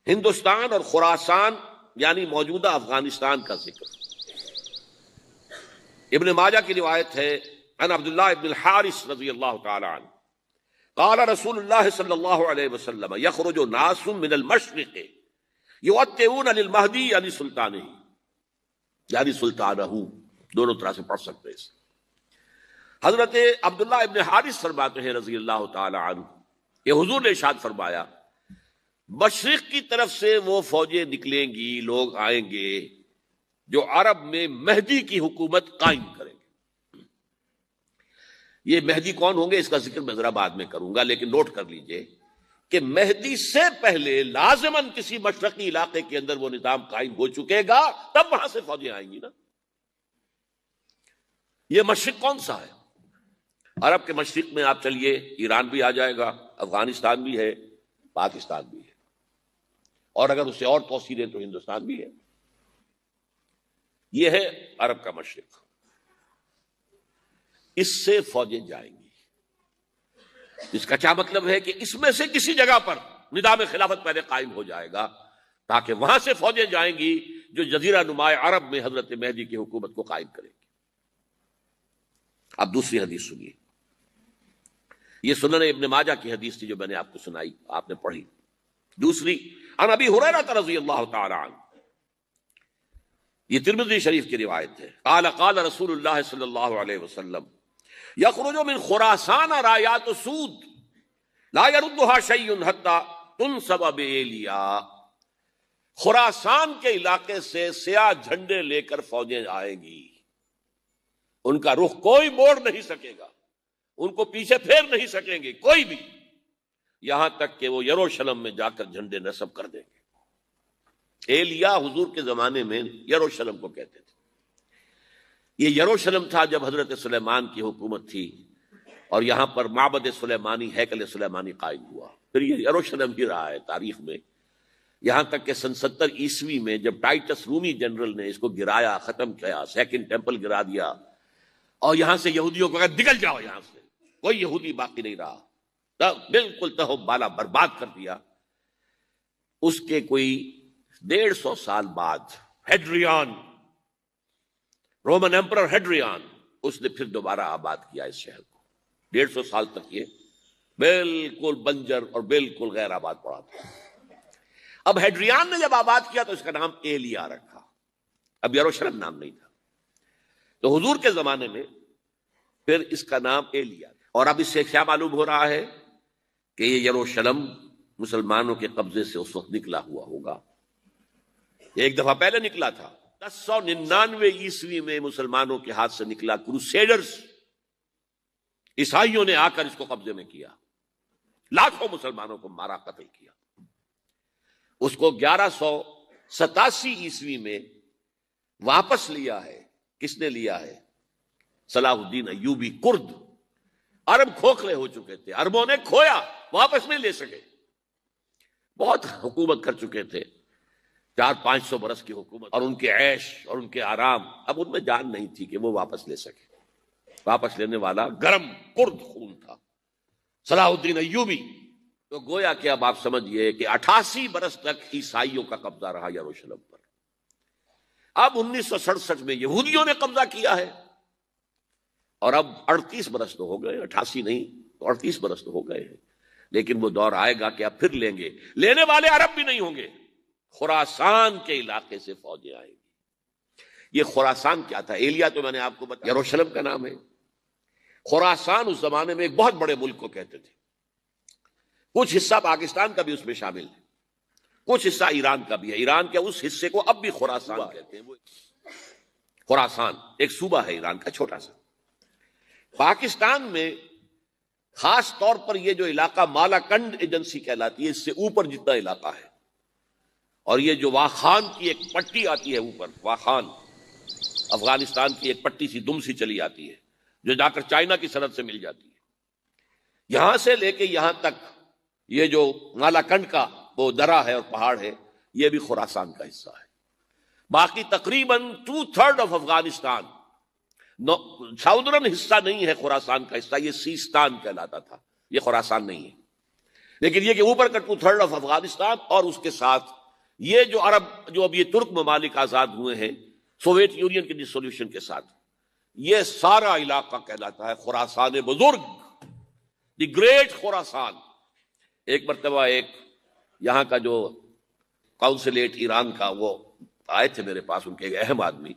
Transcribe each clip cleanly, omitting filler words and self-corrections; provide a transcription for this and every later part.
ہندوستان اور خراسان یعنی موجودہ افغانستان کا ذکر۔ ابن ماجہ کی روایت ہے عن عبداللہ ابن الحارث رضی اللہ تعالی عنہ قال رسول اللہ صلی اللہ علیہ وسلم یخرج ناس من المشرق یؤتئون للمہدی یعنی سلطانہ، یعنی سلطانہ، دونوں طرح سے پڑھ سکتے ہیں۔ حضرت عبداللہ ابن حارث فرماتے ہیں رضی اللہ تعالی عنہ کہ حضور نے ارشاد فرمایا مشرق کی طرف سے وہ فوجیں نکلیں گی، لوگ آئیں گے جو عرب میں مہدی کی حکومت قائم کریں گے۔ یہ مہدی کون ہوں گے اس کا ذکر میں ذرا بعد میں کروں گا، لیکن نوٹ کر لیجئے کہ مہدی سے پہلے لازماً کسی مشرقی علاقے کے اندر وہ نظام قائم ہو چکے گا، تب وہاں سے فوجیں آئیں گی نا۔ یہ مشرق کون سا ہے؟ عرب کے مشرق میں آپ چلیے، ایران بھی آ جائے گا، افغانستان بھی ہے، پاکستان بھی ہے، اور اگر اسے اور توسیع دیں تو ہندوستان بھی ہے۔ یہ ہے عرب کا مشرق، اس سے فوجیں جائیں گی۔ اس کا کیا مطلب ہے کہ اس میں سے کسی جگہ پر نظام خلافت پہلے قائم ہو جائے گا تاکہ وہاں سے فوجیں جائیں گی جو جزیرہ نما عرب میں حضرت مہدی کی حکومت کو قائم کریں گی۔ اب دوسری حدیث سنیے، یہ سنن ابن ماجہ کی حدیث تھی جو میں نے آپ کو سنائی، آپ نے پڑھی۔ دوسری عن ابی ہریرہ رضی اللہ تعالی عنہ، یہ ترمذی شریف کی روایت ہے، قال قال رسول اللہ صلی اللہ علیہ وسلم یخرج من خراسان رایات سود لا يردها شیء حتی تنصب بایلیا۔ خراسان کے علاقے سے سیاہ جھنڈے لے کر فوجیں آئیں گی، ان کا رخ کوئی موڑ نہیں سکے گا، ان کو پیچھے پھیر نہیں سکیں گے کوئی بھی، یہاں تک کہ وہ یروشلم میں جا کر جھنڈے نصب کر دیں گے۔ ایلیا حضور کے زمانے میں یروشلم کو کہتے تھے۔ یہ یروشلم تھا جب حضرت سلیمان کی حکومت تھی اور یہاں پر معبد سلیمانی، ہیکل سلیمانی قائم ہوا، پھر یہ یروشلم ہی رہا ہے تاریخ میں، یہاں تک کہ سن 70 عیسوی میں جب ٹائٹس رومی جنرل نے اس کو گرایا، ختم کیا، سیکنڈ ٹیمپل گرا دیا، اور یہاں سے یہودیوں کو کہا نکل جاؤ، یہاں سے کوئی یہودی باقی نہیں رہا، بالکل تہو بالا برباد کر دیا۔ اس کے کوئی 150 سال بعد ہیڈریان، رومن ایمپرر ہیڈریان، اس نے پھر دوبارہ آباد کیا اس شہر کو۔ 150 سال تک یہ بالکل بنجر اور بالکل غیر آباد پڑا تھا۔ اب ہیڈریان نے جب آباد کیا تو اس کا نام ایلیا رکھا، اب یروشلم نام نہیں تھا۔ تو حضور کے زمانے میں پھر اس کا نام ایلیا، اور اب اس سے کیا معلوم ہو رہا ہے کہ یہ یروشلم مسلمانوں کے قبضے سے اس وقت نکلا ہوا ہوگا، ایک دفعہ پہلے نکلا تھا، 1099 عیسوی میں مسلمانوں کے ہاتھ سے نکلا، کروسیڈرز، عیسائیوں نے آ کر اس کو قبضے میں کیا، لاکھوں مسلمانوں کو مارا، قتل کیا۔ اس کو 1187 عیسوی میں واپس لیا ہے۔ کس نے لیا ہے؟ صلاح الدین ایوبی، کرد۔ عرب کھوکھلے ہو چکے تھے، عربوں نے کھویا، واپس نہیں لے سکے، بہت حکومت کر چکے تھے، 400-500 برس کی حکومت، اور ان کے عیش اور ان کے آرام، اب ان میں جان نہیں تھی کہ وہ واپس لے سکے۔ واپس لینے والا گرم کرد خون تھا، صلاح الدین ایوبی۔ تو گویا کہ اب آپ سمجھئے کہ 88 برس تک عیسائیوں کا قبضہ رہا یروشلم پر۔ اب 1967 میں یہودیوں نے قبضہ کیا ہے، اور اب 38 برس تو ہو گئے، 88 نہیں تو 38 برس تو ہو گئے ہیں، لیکن وہ دور آئے گا کہ اب پھر لیں گے، لینے والے عرب بھی نہیں ہوں گے، خراسان کے علاقے سے فوجیں آئیں گی۔ یہ خراسان کیا تھا؟ ایلیا تو میں نے آپ کو بتایا یروشلم کا نام ہے۔ خراسان اس زمانے میں ایک بہت بڑے ملک کو کہتے تھے، کچھ حصہ پاکستان کا بھی اس میں شامل ہے، کچھ حصہ ایران کا بھی ہے، ایران کے اس حصے کو اب بھی خراسان کہتے ہیں۔ خراسان ایک صوبہ ہے ایران کا چھوٹا سا۔ پاکستان میں خاص طور پر یہ جو علاقہ مالاکنڈ ایجنسی کہلاتی ہے، اس سے اوپر جتنا علاقہ ہے، اور یہ جو واخان کی ایک پٹی آتی ہے اوپر، واخان افغانستان کی ایک پٹی سی دم سی چلی آتی ہے جو جا کر چائنا کی سرحد سے مل جاتی ہے، یہاں سے لے کے یہاں تک یہ جو مالاکنڈ کا وہ درہ ہے اور پہاڑ ہے، یہ بھی خراسان کا حصہ ہے۔ باقی تقریباً 2/3 آف افغانستان، ساؤدرن حصہ نہیں ہے خراسان کا حصہ، یہ سیستان کہلاتا تھا، یہ خراسان نہیں ہے۔ لیکن یہ کہ اوپر کا 2/3 آف افغانستان اور اس کے ساتھ یہ جو عرب جو اب یہ ترک ممالک آزاد ہوئے ہیں سوویت یونین کے ڈسولوشن کے ساتھ، یہ سارا علاقہ کہلاتا ہے خراسان بزرگ، دی گریٹ خراسان۔ ایک مرتبہ ایک یہاں کا جو کونسلیٹ ایران کا وہ آئے تھے میرے پاس، ان کے ایک اہم آدمی،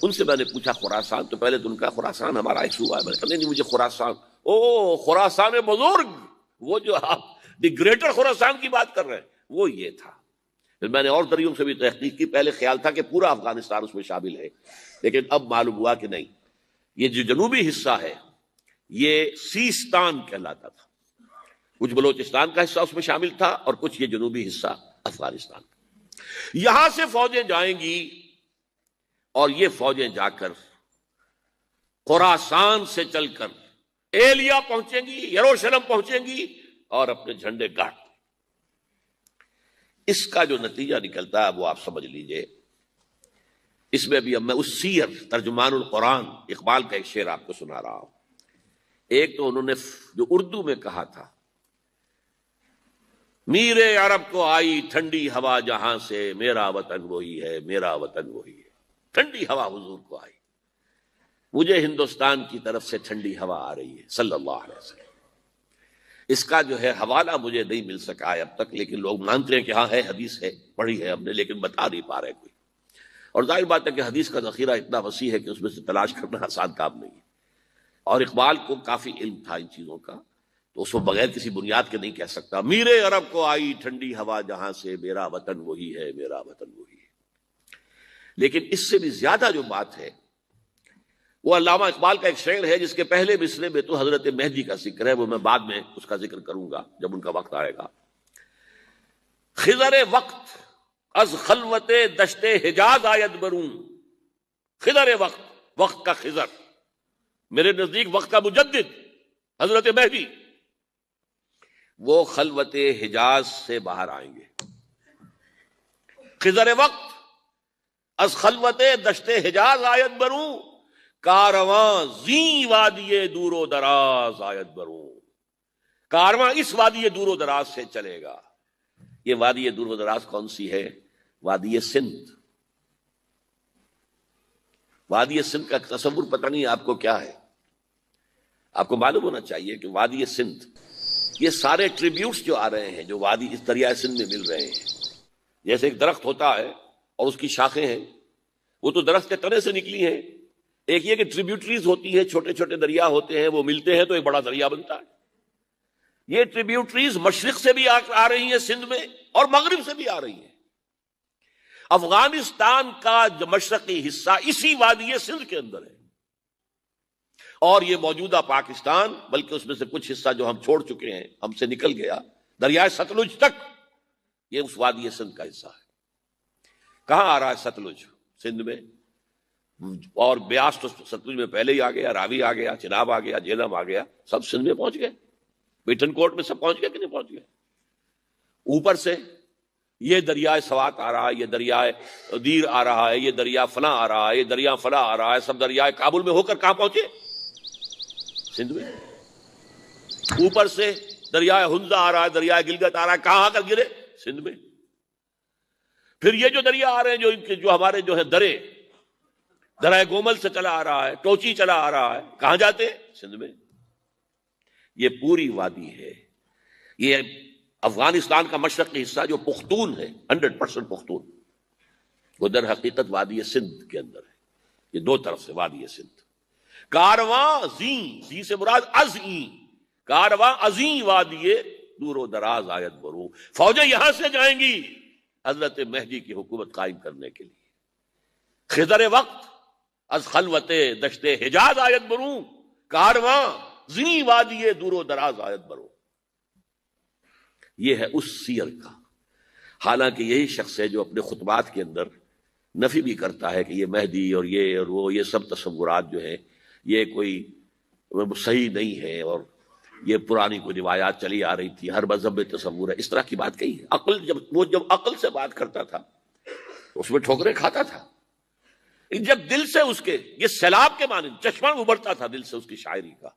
ان سے میں نے پوچھا خراسان، تو پہلے تو ان کا خراسان ہمارا ایک صوبہ ہے، میں نے کہا نہیں مجھے خراسان، او خراسان بزرگ، وہ جو آپ دی گریٹر خراسان کی بات کر رہے ہیں وہ یہ تھا۔ پھر میں نے اور ذریعوں سے بھی تحقیق کی، پہلے خیال تھا کہ پورا افغانستان اس میں شامل ہے، لیکن اب معلوم ہوا کہ نہیں، یہ جو جنوبی حصہ ہے یہ سیستان کہلاتا تھا، کچھ بلوچستان کا حصہ اس میں شامل تھا اور کچھ یہ جنوبی حصہ افغانستان کا۔ یہاں سے فوجیں جائیں گی اور یہ فوجیں جا کر خراسان سے چل کر ایلیا پہنچیں گی، یروشلم پہنچیں گی اور اپنے جھنڈے گاڑ۔ اس کا جو نتیجہ نکلتا ہے وہ آپ سمجھ لیجئے۔ اس میں بھی اب میں اس سیر ترجمان القرآن اقبال کا ایک شعر آپ کو سنا رہا ہوں۔ ایک تو انہوں نے جو اردو میں کہا تھا، میر عرب کو آئی ٹھنڈی ہوا جہاں سے، میرا وطن وہی ہے، میرا وطن وہی ہے۔ ٹھنڈی ہوا حضور کو آئی، مجھے ہندوستان کی طرف سے ٹھنڈی ہوا آ رہی ہے صلی اللہ علیہ وسلم۔ اس کا جو ہے حوالہ مجھے نہیں مل سکا ہے اب تک، لیکن لوگ مانتے ہیں کہ ہاں ہے، حدیث ہے، پڑھی ہے ہم نے، لیکن بتا نہیں پا رہے کوئی۔ اور ظاہر بات ہے کہ حدیث کا ذخیرہ اتنا وسیع ہے کہ اس میں سے تلاش کرنا آسان کام نہیں ہے، اور اقبال کو کافی علم تھا ان چیزوں کا، تو اس کو بغیر کسی بنیاد کے نہیں کہہ سکتا۔ میر عرب کو آئی ٹھنڈی ہوا جہاں سے، میرا وطن وہی ہے، میرا وطن وہی ہے۔ لیکن اس سے بھی زیادہ جو بات ہے وہ علامہ اقبال کا ایک شعر ہے جس کے پہلے مصرعے میں تو حضرت مہدی کا ذکر ہے، وہ میں بعد میں اس کا ذکر کروں گا جب ان کا وقت آئے گا۔ خضر وقت از خلوت دشت حجاز آید برون، خضر وقت، وقت کا خضر، میرے نزدیک وقت کا مجدد حضرت مہدی، وہ خلوت حجاز سے باہر آئیں گے۔ خضر وقت از خلوت دشت حجاز آید برون، کارواں زی وادی دور و دراز آید برون، کارواں اس وادی دور و دراز سے چلے گا۔ یہ وادی دور و دراز کون سی ہے؟ وادی سندھ۔ وادی سندھ کا تصور پتہ نہیں آپ کو کیا ہے، آپ کو معلوم ہونا چاہیے کہ وادی سندھ، یہ سارے ٹریبیوٹس جو آ رہے ہیں جو وادی اس دریائے سندھ میں مل رہے ہیں، جیسے ایک درخت ہوتا ہے اور اس کی شاخیں ہیں، وہ تو درخت کے تنے سے نکلی ہیں۔ ایک یہ کہ ٹریبیوٹریز ہوتی ہیں، چھوٹے چھوٹے دریا ہوتے ہیں، وہ ملتے ہیں تو ایک بڑا دریا بنتا ہے۔ یہ ٹریبیوٹریز مشرق سے بھی آ رہی ہیں سندھ میں اور مغرب سے بھی آ رہی ہیں۔ افغانستان کا جو مشرقی حصہ اسی وادی سندھ کے اندر ہے، اور یہ موجودہ پاکستان، بلکہ اس میں سے کچھ حصہ جو ہم چھوڑ چکے ہیں، ہم سے نکل گیا دریائے ستلج تک، یہ اس وادی سندھ کا حصہ ہے۔ کہاں آ رہا ہے ستلج؟ سندھ میں، اور بیاس تو ستلج میں پہلے ہی آ گیا، راوی آ گیا، چناب آ گیا، جہلم آ گیا، سب سندھ میں پہنچ گئے، پیٹن کوٹ میں سب پہنچ گئے کہ نہیں پہنچ گئے؟ اوپر سے یہ دریائے سوات آ رہا ہے، یہ دریائے دیر آ رہا ہے، یہ دریا فلاں آ رہا ہے، یہ دریا فلاں آ رہا ہے، سب دریائے کابل میں ہو کر کہاں پہنچے؟ سندھ میں۔ اوپر سے دریائے ہنزہ آ رہا ہے، دریائے گلگت آ رہا ہے، کہاں آ کر گرے؟ سندھ میں۔ پھر یہ جو دریا آ رہے ہیں جو ہمارے جو ہے درائے گومل سے چلا آ رہا ہے، ٹوچی چلا آ رہا ہے، کہاں جاتے ہیں؟ سندھ میں۔ یہ پوری وادی ہے، یہ افغانستان کا مشرقی حصہ جو پختون ہے، 100% پختون، وہ در حقیقت وادی سندھ کے اندر ہے۔ یہ دو طرف سے وادی سندھ۔ کارواں زی سے مراد ازیں، کارواں ازیں وادی دور و دراز آیت برو، فوجیں یہاں سے جائیں گی حضرت مہدی کی حکومت قائم کرنے کے لیے۔ خضر وقت از خلوت دشت حجاز آیت برو، کارواں زی وادی دور و دراز آیت برو۔ یہ ہے اس سیر کا۔ حالانکہ یہی شخص ہے جو اپنے خطبات کے اندر نفی بھی کرتا ہے کہ یہ مہدی اور وہ یہ سب تصورات جو ہیں یہ کوئی صحیح نہیں ہے، اور یہ پرانی کوئی روایات چلی آ رہی تھی، ہر مذہب میں تصور ہے، اس طرح کی بات کہی ہے۔ جب عقل سے بات کرتا تھا اس میں ٹھوکریں کھاتا تھا، جب دل سے اس کے یہ سیلاب کے مانند چشمہ ابھرتا تھا دل سے اس کی شاعری کا،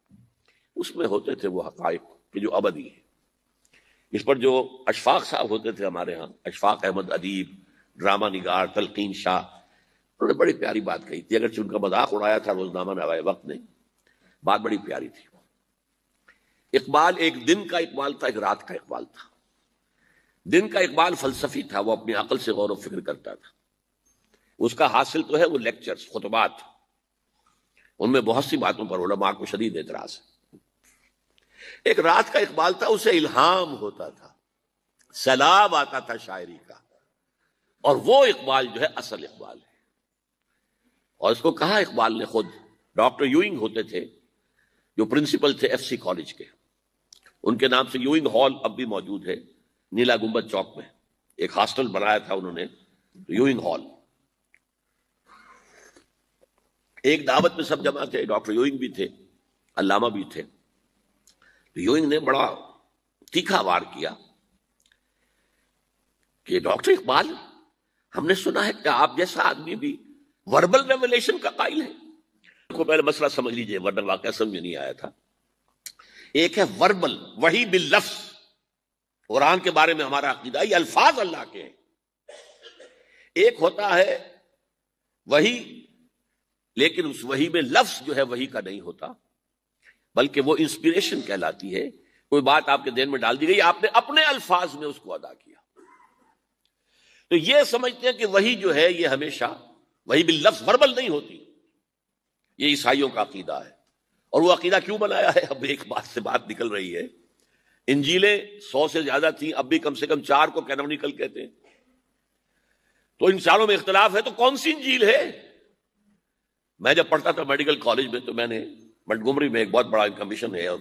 اس میں ہوتے تھے وہ حقائق کہ جو ابدی ہے۔ اس پر جو اشفاق صاحب ہوتے تھے ہمارے ہاں، اشفاق احمد ادیب، ڈرامہ نگار تلقین شاہ، انہوں نے بڑی پیاری بات کہی تھی، اگرچہ ان کا مذاق اڑایا تھا روزنامہ نوائے وقت نے، بات بڑی پیاری تھی۔ اقبال ایک دن کا اقبال تھا، ایک رات کا اقبال تھا۔ دن کا اقبال فلسفی تھا، وہ اپنی عقل سے غور و فکر کرتا تھا، اس کا حاصل تو ہے وہ لیکچرز، خطبات، ان میں بہت سی باتوں پر علماء کو شدید اعتراض ہے۔ ایک رات کا اقبال تھا، اسے الہام ہوتا تھا، سیلاب آتا تھا شاعری کا، اور وہ اقبال جو ہے اصل اقبال ہے۔ اور اس کو کہا اقبال نے خود، ڈاکٹر یوئنگ ہوتے تھے جو پرنسپل تھے ایف سی کالج کے، ان کے نام سے یوئنگ ہال اب بھی موجود ہے نیلا گنبد چوک میں، ایک ہاسٹل بنایا تھا انہوں نے، یوئنگ ہال۔ ایک دعوت میں سب جمع تھے، ڈاکٹر یوئنگ بھی تھے، علامہ بھی تھے۔ یوئنگ نے بڑا تیکھا وار کیا کہ ڈاکٹر اقبال، ہم نے سنا ہے کہ آپ جیسا آدمی بھی وربل ریولیشن کا قائل ہے۔ کو پہلے مسئلہ سمجھ لیجئے ورنہ واقعہ سمجھ نہیں آیا تھا۔ ایک ہے وربل، وحی باللفظ، قرآن کے بارے میں ہمارا عقیدہ یہ الفاظ اللہ کے ہیں۔ ایک ہوتا ہے وحی، لیکن اس وحی میں لفظ جو ہے وحی کا نہیں ہوتا، بلکہ وہ انسپریشن کہلاتی ہے، کوئی بات آپ کے ذہن میں ڈال دی گئی، آپ نے اپنے الفاظ میں اس کو ادا کیا۔ تو یہ سمجھتے ہیں کہ وحی جو ہے یہ ہمیشہ وحی باللفظ وربل نہیں ہوتی، یہ عیسائیوں کا عقیدہ ہے۔ اور وہ عقیدہ کیوں بنایا ہے؟ اب ایک بات سے بات نکل رہی ہے، انجیلیں 100 سے زیادہ تھیں، اب بھی کم سے کم 4 کو کینونیکل کہتے ہیں، تو ان چاروں میں اختلاف ہے، تو کون سی انجیل ہے؟ میں جب پڑھتا تھا میڈیکل کالج میں تو میں نے منٹگومری میں ایک بہت بڑا کمیشن ہے، اور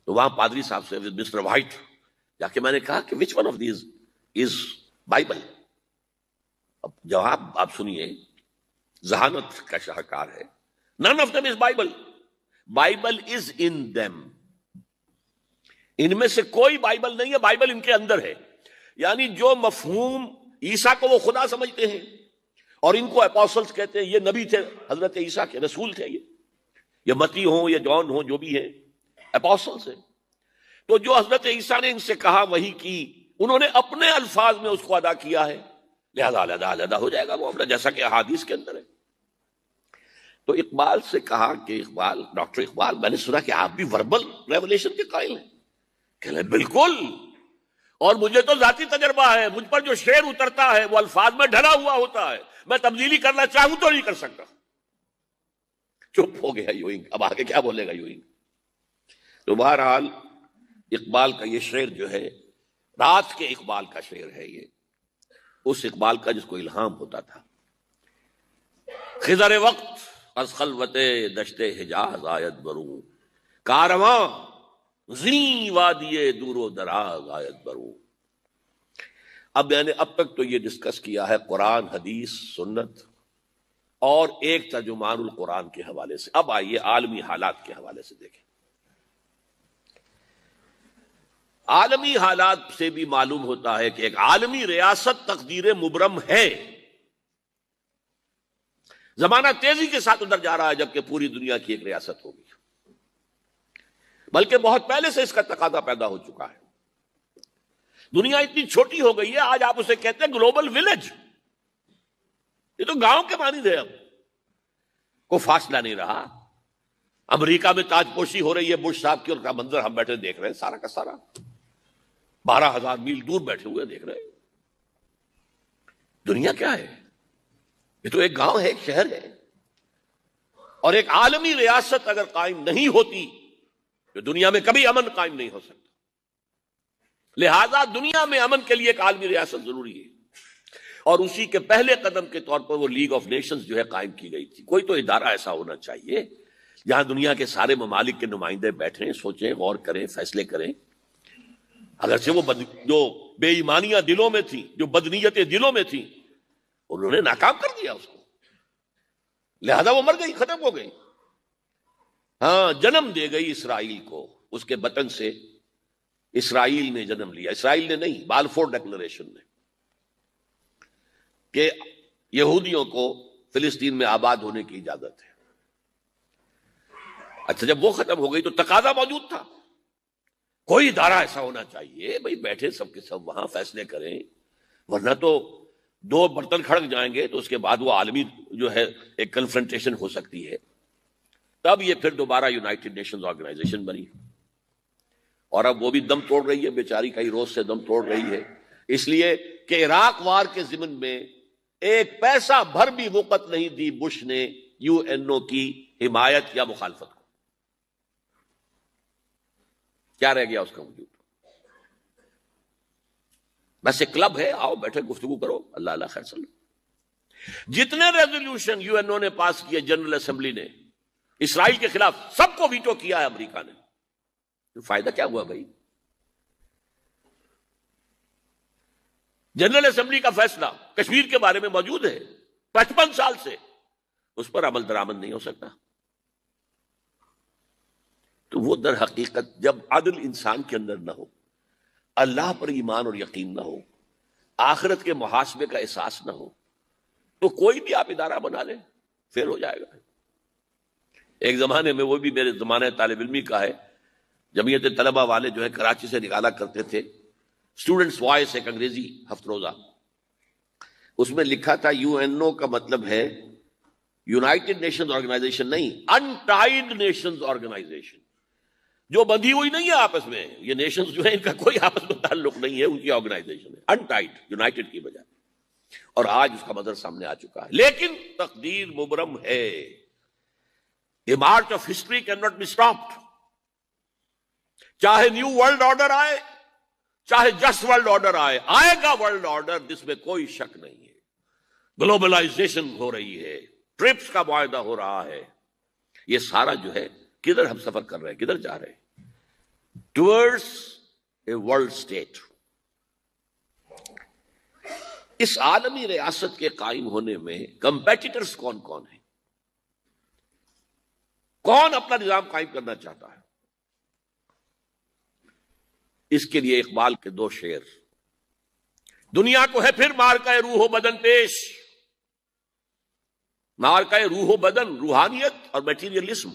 تو وہاں پادری صاحب سے مسٹر وائٹ جا کے میں نے کہا کہ which one of these is Bible? اب جواب آپ سنیے، ذہانت کا شاہکار ہے، none of them is Bible. Bible is in them. ان میں سے کوئی بائبل نہیں ہے، بائبل ان کے اندر ہے۔ یعنی جو مفہوم عیسیٰ کو وہ خدا سمجھتے ہیں اور ان کو اپوسلز کہتے ہیں، یہ نبی تھے حضرت عیسیٰ کے، رسول تھے، یہ متی ہوں یا جون ہوں جو بھی ہیں، اپوسلز ہیں۔ تو جو حضرت عیسیٰ نے ان سے کہا وہی کی، انہوں نے اپنے الفاظ میں اس کو ادا کیا ہے، لہذا علیحدہ علیحدہ ہو جائے گا وہ معاملہ، جیسا کہ احادیث کے اندر ہے۔ تو اقبال سے کہا کہ اقبال، ڈاکٹر اقبال، میں نے سنا کہ آپ بھی وربل ریولیشن کے قائل ہیں۔ کہنے بالکل، اور مجھے تو ذاتی تجربہ ہے، مجھ پر جو شعر اترتا ہے وہ الفاظ میں ڈھلا ہوا ہوتا ہے، میں تبدیلی کرنا چاہوں تو نہیں کر سکتا۔ چپ ہو گیا یوئنگ، اب آگے کیا بولے گا یوئنگ؟ تو بہرحال اقبال کا یہ شعر جو ہے، رات کے اقبال کا شعر ہے، یہ اس اقبال کا جس کو الہام ہوتا تھا۔ خضر وقت از خلوت دشت حجاز آیت برو، کارواں زی وادی دور و دراز آیت برو۔ اب میں نے اب تک تو یہ ڈسکس کیا ہے قرآن، حدیث، سنت اور ایک ترجمان القرآن کے حوالے سے۔ اب آئیے عالمی حالات کے حوالے سے دیکھیں۔ عالمی حالات سے بھی معلوم ہوتا ہے کہ ایک عالمی ریاست تقدیر مبرم ہے۔ زمانہ تیزی کے ساتھ ادھر جا رہا ہے، جبکہ پوری دنیا کی ایک ریاست ہوگی، بلکہ بہت پہلے سے اس کا تقاضا پیدا ہو چکا ہے۔ دنیا اتنی چھوٹی ہو گئی ہے، آج آپ اسے کہتے ہیں گلوبل ولیج، یہ تو گاؤں کے مانند ہے، اب کوئی فاصلہ نہیں رہا۔ امریکہ میں تاج پوشی ہو رہی ہے بش صاحب کی، اور کا منظر ہم بیٹھے دیکھ رہے ہیں، سارا کا سارا 12,000 میل دور بیٹھے ہوئے دیکھ رہے ہیں۔ دنیا کیا ہے؟ یہ تو ایک گاؤں ہے، ایک شہر ہے۔ اور ایک عالمی ریاست اگر قائم نہیں ہوتی تو دنیا میں کبھی امن قائم نہیں ہو سکتا۔ لہذا دنیا میں امن کے لیے ایک عالمی ریاست ضروری ہے، اور اسی کے پہلے قدم کے طور پر وہ لیگ آف نیشنز جو ہے قائم کی گئی تھی۔ کوئی تو ادارہ ایسا ہونا چاہیے جہاں دنیا کے سارے ممالک کے نمائندے بیٹھیں، سوچیں، غور کریں، فیصلے کریں۔ اگرچہ وہ جو بے ایمانیاں دلوں میں تھیں، جو بدنیتیں دلوں میں تھیں، انہوں نے ناکام کر دیا اس کو، لہذا وہ مر گئی، ختم ہو گئی۔ ہاں، جنم دے گئی اسرائیل کو، اس کے بطن سے اسرائیل نے جنم لیا، اسرائیل نے نہیں، بالفور ڈکلریشن نے، کہ یہودیوں کو فلسطین میں آباد ہونے کی اجازت ہے۔ اچھا، جب وہ ختم ہو گئی تو تقاضا موجود تھا، کوئی ادارہ ایسا ہونا چاہیے بھائی بیٹھے سب کے سب وہاں فیصلے کریں، ورنہ تو دو برتن کھڑک جائیں گے تو اس کے بعد وہ عالمی جو ہے ایک کنفرنٹیشن ہو سکتی ہے۔ تب یہ پھر دوبارہ یونائٹڈ نیشنز آرگنائزیشن بنی، اور اب وہ بھی دم توڑ رہی ہے، بیچاری کئی روز سے دم توڑ رہی ہے، اس لیے کہ عراق وار کے ضمن میں ایک پیسہ بھر بھی وقت نہیں دی بش نے یو این او کی حمایت یا مخالفت کو۔ کیا رہ گیا اس کا وجود؟ بس ایک کلب ہے، آؤ بیٹھے گفتگو کرو، اللہ اللہ خیر سلام۔ جتنے ریزولوشن یو این او نے پاس کیے جنرل اسمبلی نے اسرائیل کے خلاف، سب کو ویٹو کیا ہے امریکہ نے۔ تو فائدہ کیا ہوا بھائی؟ جنرل اسمبلی کا فیصلہ کشمیر کے بارے میں موجود ہے 55 سال سے، اس پر عمل درآمد نہیں ہو سکتا۔ تو وہ در حقیقت جب عدل انسان کے اندر نہ ہو، اللہ پر ایمان اور یقین نہ ہو، آخرت کے محاسبے کا احساس نہ ہو، تو کوئی بھی آپ ادارہ بنا لیں فیل ہو جائے گا۔ ایک زمانے میں، وہ بھی میرے زمانے طالب علمی کا ہے، جمعیت طلبہ والے جو ہے کراچی سے نکالا کرتے تھے اسٹوڈنٹس وائس، ایک انگریزی ہفت روزہ، اس میں لکھا تھا یو این او کا مطلب ہے یونائٹڈ نیشنز آرگنائزیشن نہیں، انٹائڈ نیشنز آرگنائزیشن، جو بندھی ہوئی نہیں ہے آپس میں، یہ نیشنز جو ہیں ان کا کوئی آپس میں تعلق نہیں ہے، ان کی آرگنائزیشن ہے، انٹائڈ، یونائٹڈ کی بجائے۔ اور آج اس کا مظہر سامنے آ چکا ہے، لیکن تقدیر مبرم ہے، the march of history cannot be stopped۔ چاہے نیو ورلڈ آرڈر آئے، چاہے جسٹ ورلڈ آرڈر آئے، آئے گا ورلڈ آرڈر، جس میں کوئی شک نہیں ہے۔ گلوبلائزیشن ہو رہی ہے، ٹرپس کا معاہدہ ہو رہا ہے، یہ سارا جو ہے کدھر ہم سفر کر رہے ہیں، کدھر جا رہے ہیں؟ Towards a world state. اس عالمی ریاست کے قائم ہونے میں کمپیٹیٹرز کون کون ہیں؟ کون اپنا نظام قائم کرنا چاہتا ہے؟ اس کے لیے اقبال کے دو شعر، دنیا کو ہے پھر مارکہ روح و بدن پیش، مارکہ روح و بدن، روحانیت اور میٹیریلزم،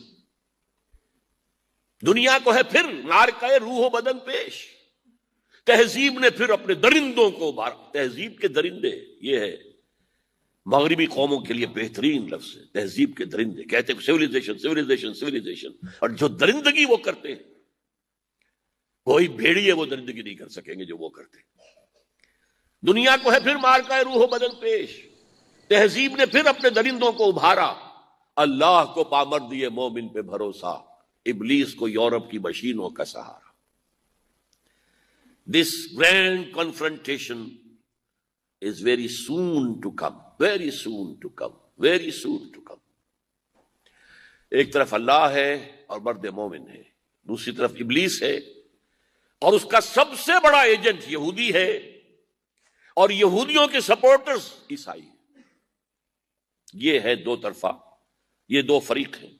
دنیا کو ہے پھر مارکہ روح و بدن پیش، تہذیب نے پھر اپنے درندوں کو ابھارا۔ تہذیب کے درندے، یہ ہے مغربی قوموں کے لیے بہترین لفظ ہے، تہذیب کے درندے، کہتے ہیں سیویلائزیشن سیویلائزیشن سیویلائزیشن، اور جو درندگی وہ کرتے ہیں، کوئی بھیڑیے وہ درندگی نہیں کر سکیں گے جو وہ کرتے ہیں۔ دنیا کو ہے پھر مارکہ روح و بدن پیش، تہذیب نے پھر اپنے درندوں کو ابھارا، اللہ کو پامر دیے مومن پہ بھروسہ، ابلیس کو یورپ کی مشینوں کا سہارا۔ This grand confrontation is very soon to come, very soon to come, very soon to come۔ ایک طرف اللہ ہے اور مرد مومن ہے، دوسری طرف ابلیس ہے اور اس کا سب سے بڑا ایجنٹ یہودی ہے، اور یہودیوں کے سپورٹرز عیسائی ہیں۔ یہ ہے دو طرفہ، یہ دو فریق ہیں،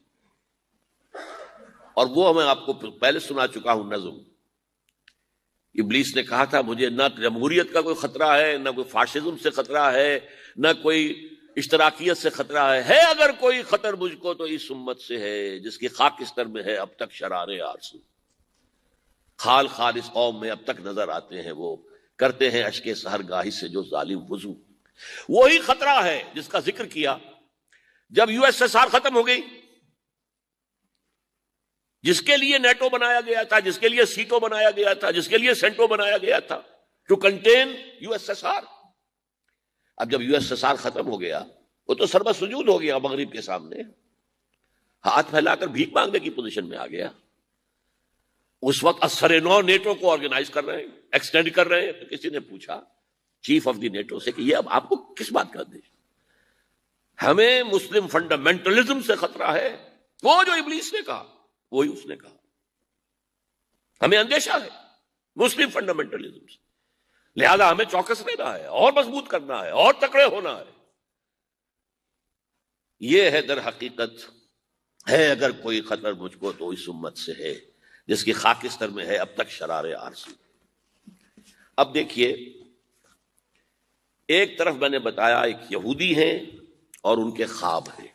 اور وہ میں آپ کو پہلے سنا چکا ہوں نظم۔ ابلیس نے کہا تھا مجھے نہ جمہوریت کا کوئی خطرہ ہے، نہ کوئی فاشزم سے خطرہ ہے، نہ کوئی اشتراکیت سے خطرہ ہے اگر کوئی خطر مجھ کو تو اس امت سے ہے جس کی خاکستر میں ہے اب تک شرارے آرزو۔ خال خال اس قوم میں اب تک نظر آتے ہیں وہ، کرتے ہیں اشک سحر گاہی سے جو ظالم وضو۔ وہی خطرہ ہے جس کا ذکر کیا جب یو ایس ایس آر ختم ہو گئی، جس کے لیے نیٹو بنایا گیا تھا، جس کے لیے سیٹو بنایا گیا تھا، جس کے لیے سینٹو بنایا گیا تھا، to contain U S S R. اب جب یو ایس ایس آر ختم ہو گیا، وہ تو سربت سجود ہو گیا مغرب کے سامنے، ہاتھ پھیلا کر بھیک مانگنے کی پوزیشن میں آ گیا۔ اس وقت اثر نو نیٹو کو آرگنائز کر رہے ہیں، ایکسٹینڈ کر رہے ہیں۔ تو کسی نے پوچھا چیف آف دی نیٹو سے کہ یہ اب آپ کو کس بات کا اندیشہ؟ ہمیں مسلم فنڈامنٹلزم سے خطرہ ہے، وہ جو ابلیس نے کہا وہی اس نے کہا، ہمیں اندیشہ ہے مسلم فنڈامنٹلزم سے، لہذا ہمیں چوکس رہنا ہے اور مضبوط کرنا ہے اور تکڑے ہونا ہے۔ یہ ہے در حقیقت، ہے اگر کوئی خطر مجھ کو تو اس امت سے ہے جس کی خاکستر میں ہے اب تک شرارے آرزو۔ اب دیکھیے، ایک طرف میں نے بتایا ایک یہودی ہیں اور ان کے خواب ہیں،